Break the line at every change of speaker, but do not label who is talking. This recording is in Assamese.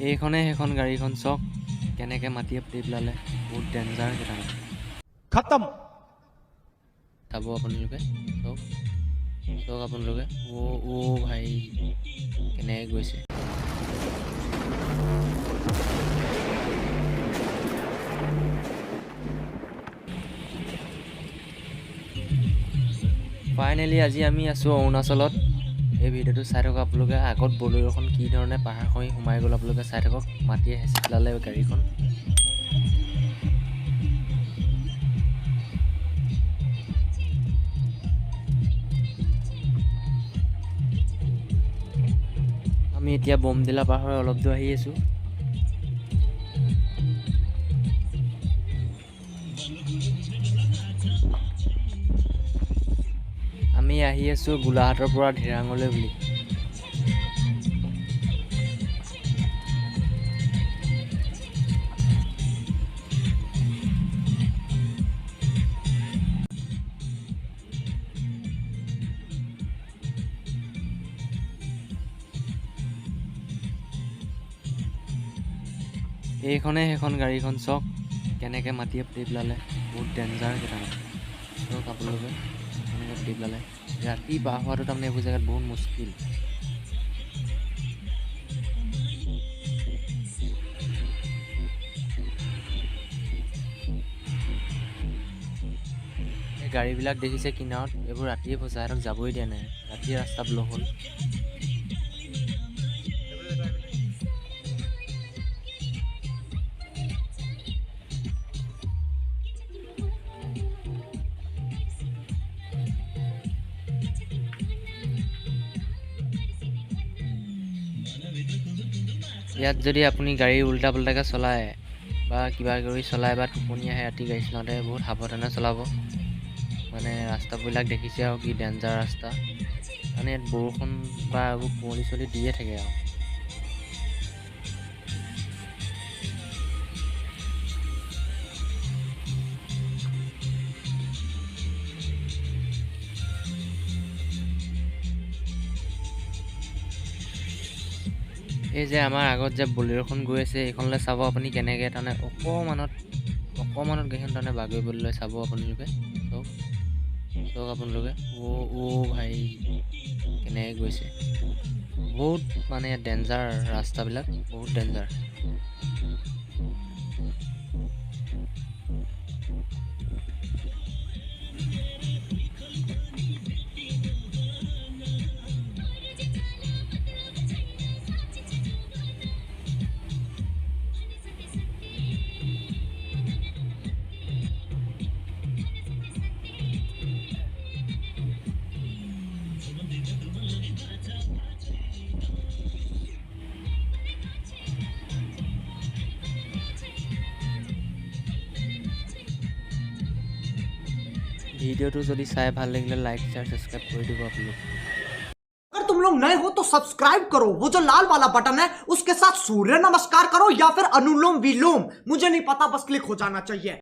এইখনে সেইখন গাড়ীখন চাওক কেনেকৈ মাটিয়ে পুতি পেলালে। বহুত ডেঞ্জাৰ কেইটামান
खत्म।
চাব আপোনালোকে। চাওক চাওক আপোনালোকে। ভাই কেনেকৈ গৈছে। ফাইনেলি আজি আমি আছোঁ অৰুণাচলত। এই ভিডিঅ'টো চাই থাকক আপোনালোকে। আগত বলেৰোখন কি ধৰণে পাহাৰ খহি সোমাই গ'ল আপোনালোকে চাই থাকক। মাটিয়ে হেঁচি পেলালে গাড়ীখন। আমি এতিয়া বমদিলা পাৰ হৈ অলপ দূৰ আহি আছোঁ। আমি আহি আছোঁ গোলাঘাটৰ পৰা ধিৰাঙলৈ বুলি। এইখনে সেইখন গাড়ীখন চাওক কেনেকৈ মাটিয়ে পুতি পেলালে। বহুত ডেঞ্জাৰ কেইটামান চাওক আপোনালোকে কেনেকৈ পুতি পেলালে। ৰাতি পাৰ হোৱাটো তাৰমানে এইবোৰ জেগাত বহুত মুস্কিল। এই গাড়ীবিলাক দেখিছে কিনাৰত, এইবোৰ ৰাতিয়ে ফচা। সিহঁতক যাবই দিয়া নাই। ৰাতিয়ে ৰাস্তা ব্লক হ'ল। ইয়াত যদি আপুনি গাড়ী উল্টা পুল্টাকৈ চলায় বা কিবা কৰি চলায় বা টোপনি আহে ৰাতি গাড়ী চলাওঁতে, বহুত সাৱধানে চলাব। মানে ৰাস্তাবিলাক দেখিছে আৰু কি ডেঞ্জাৰ ৰাস্তা। মানে ইয়াত বৰষুণ বা এইবোৰ কুঁৱলী চলি দিয়ে থাকে আৰু। এই যে আমাৰ আগত যে বলেৰোখন গৈ আছে, এইখনলৈ চাব আপুনি কেনেকৈ তাৰমানে অকণমানত গাড়ীখন তাৰমানে বাগৰিবলৈ চাব আপোনালোকে। চাওক চাওক আপোনালোকে। ভাই কেনেকৈ গৈছে। বহুত মানে ডেঞ্জাৰ ৰাস্তাবিলাক, বহুত ডেঞ্জাৰ। ভিডিঅ'টো যদি চাই ভাল লাগিলে লাইক শ্বেয়াৰ ছাবস্ক্ৰাইব কৰি দিব আপোনালোক।
अगर तुम लोग नए हो तो सब्सक्राइब करो, वो जो लाल वाला बटन है उसके साथ सूर्य नमस्कार करो या फिर अनुलोम विलोम, मुझे नहीं पता, बस क्लिक हो जाना चाहिए।